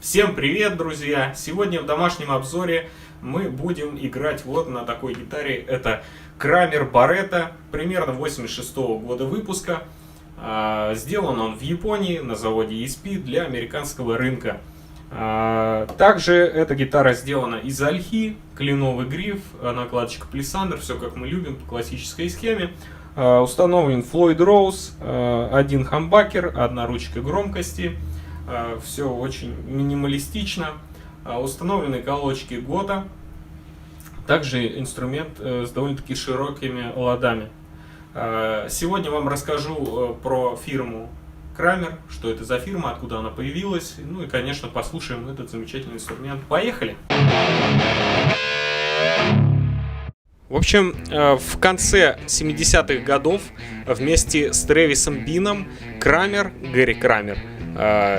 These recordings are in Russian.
Всем привет, друзья! Сегодня в домашнем обзоре мы будем играть вот на такой гитаре. Это Kramer Baretta, примерно 86 года выпуска. Сделан он в Японии на заводе ESP для американского рынка. Также эта гитара сделана из ольхи, кленовый гриф, накладочка палисандр, все как мы любим по классической схеме. Установлен Floyd Rose, один хамбакер, одна ручка громкости. Все очень минималистично. Установлены колодочки Гота. Также инструмент с довольно-таки широкими ладами. Сегодня вам расскажу про фирму Kramer, что это за фирма, откуда она появилась. Ну и, конечно, послушаем этот замечательный инструмент. Поехали! В общем, в конце 70-х годов вместе с Трэвисом Бином Гэри Крамер,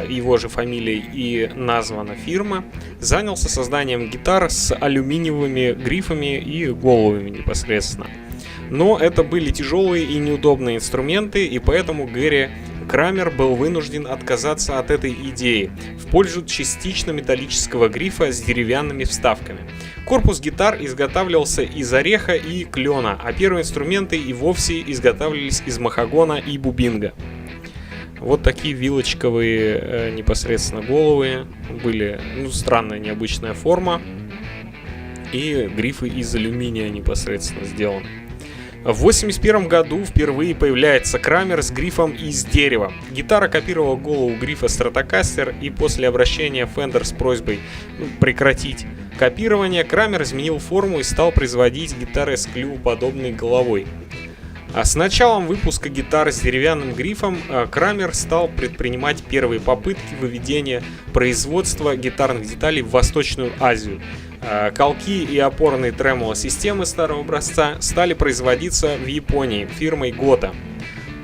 его же фамилией и названа фирма, занялся созданием гитар с алюминиевыми грифами и головами непосредственно. Но это были тяжелые и неудобные инструменты, и поэтому Гэри Крамер был вынужден отказаться от этой идеи в пользу частично металлического грифа с деревянными вставками. Корпус гитар изготавливался из ореха и клена, а первые инструменты и вовсе изготавливались из махагона и бубинга. Вот такие вилочковые непосредственно головы были, странная необычная форма, и грифы из алюминия непосредственно сделаны. В 1981 году впервые появляется Крамер с грифом из дерева. Гитара копировала голову грифа Stratocaster, и после обращения Fender с просьбой прекратить копирование, Крамер изменил форму и стал производить гитары с клювоподобной головой. С началом выпуска гитар с деревянным грифом Крамер стал предпринимать первые попытки выведения производства гитарных деталей в Восточную Азию. Колки и опорные тремоло-системы старого образца стали производиться в Японии фирмой Гота,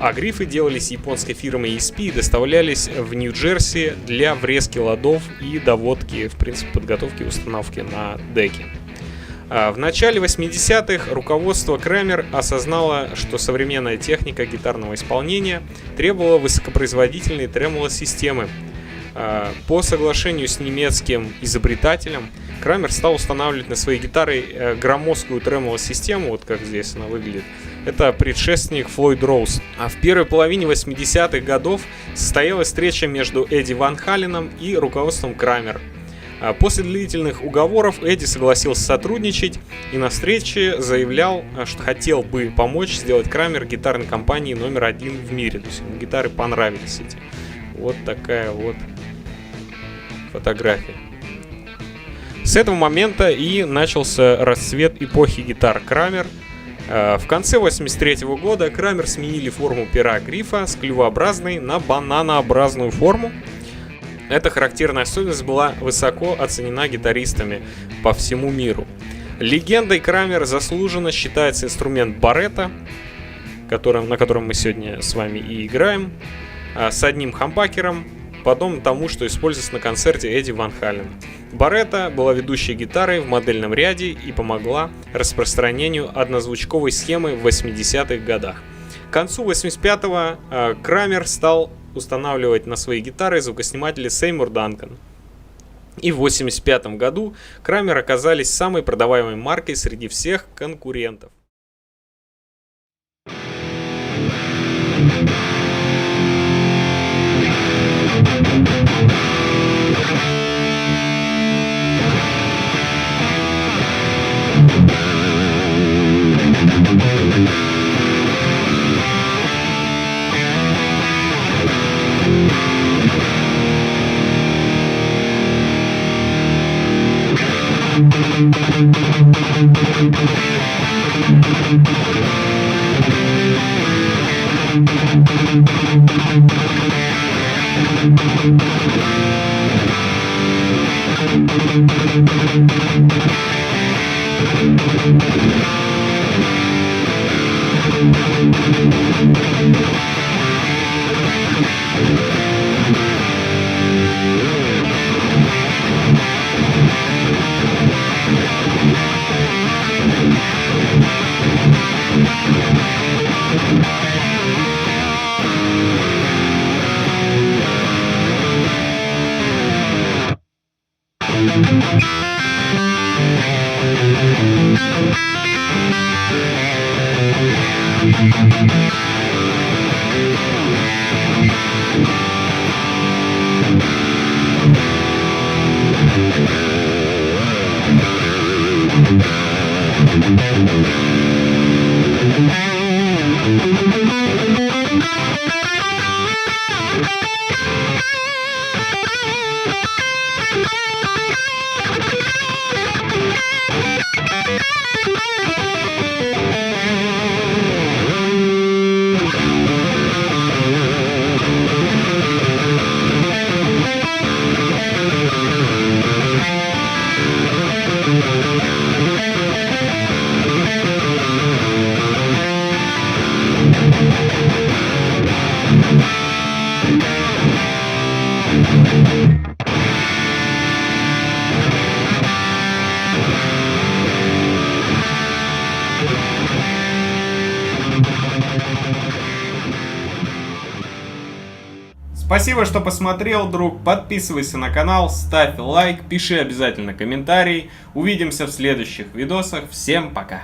а грифы делались японской фирмой ESP и доставлялись в Нью-Джерси для врезки ладов и доводки, в принципе, подготовки и установки на деки. В начале 80-х руководство Kramer осознало, что современная техника гитарного исполнения требовала высокопроизводительной тремоло-системы. По соглашению с немецким изобретателем Kramer стал устанавливать на свои гитары громоздкую тремоло-систему, вот как здесь она выглядит. Это предшественник Floyd Rose. А в первой половине 80-х годов состоялась встреча между Эдди Ван Халеном и руководством Kramer. После длительных уговоров Эдди согласился сотрудничать и на встрече заявлял, что хотел бы помочь сделать Kramer гитарной компанией номер один в мире. То есть ему гитары понравились эти. Вот такая вот фотография. С этого момента и начался расцвет эпохи гитар Kramer. В конце 1983 года Kramer сменили форму пера грифа с клювообразной на бананообразную форму. Эта характерная особенность была высоко оценена гитаристами по всему миру. Легендой Kramer заслуженно считается инструмент Baretta, на котором мы сегодня с вами и играем, с одним хамбакером, подобно тому, что используется на концерте Эдди Ван Халена. Baretta была ведущей гитарой в модельном ряде и помогла распространению однозвучковой схемы в 80-х годах. К концу 85-го Kramer стал устанавливать на свои гитары звукосниматели Сеймур Данкан. И в 1985 году Kramer оказались самой продаваемой маркой среди всех конкурентов. Спасибо, что посмотрел, друг. Подписывайся на канал, ставь лайк, пиши обязательно комментарий. Увидимся в следующих видосах. Всем пока!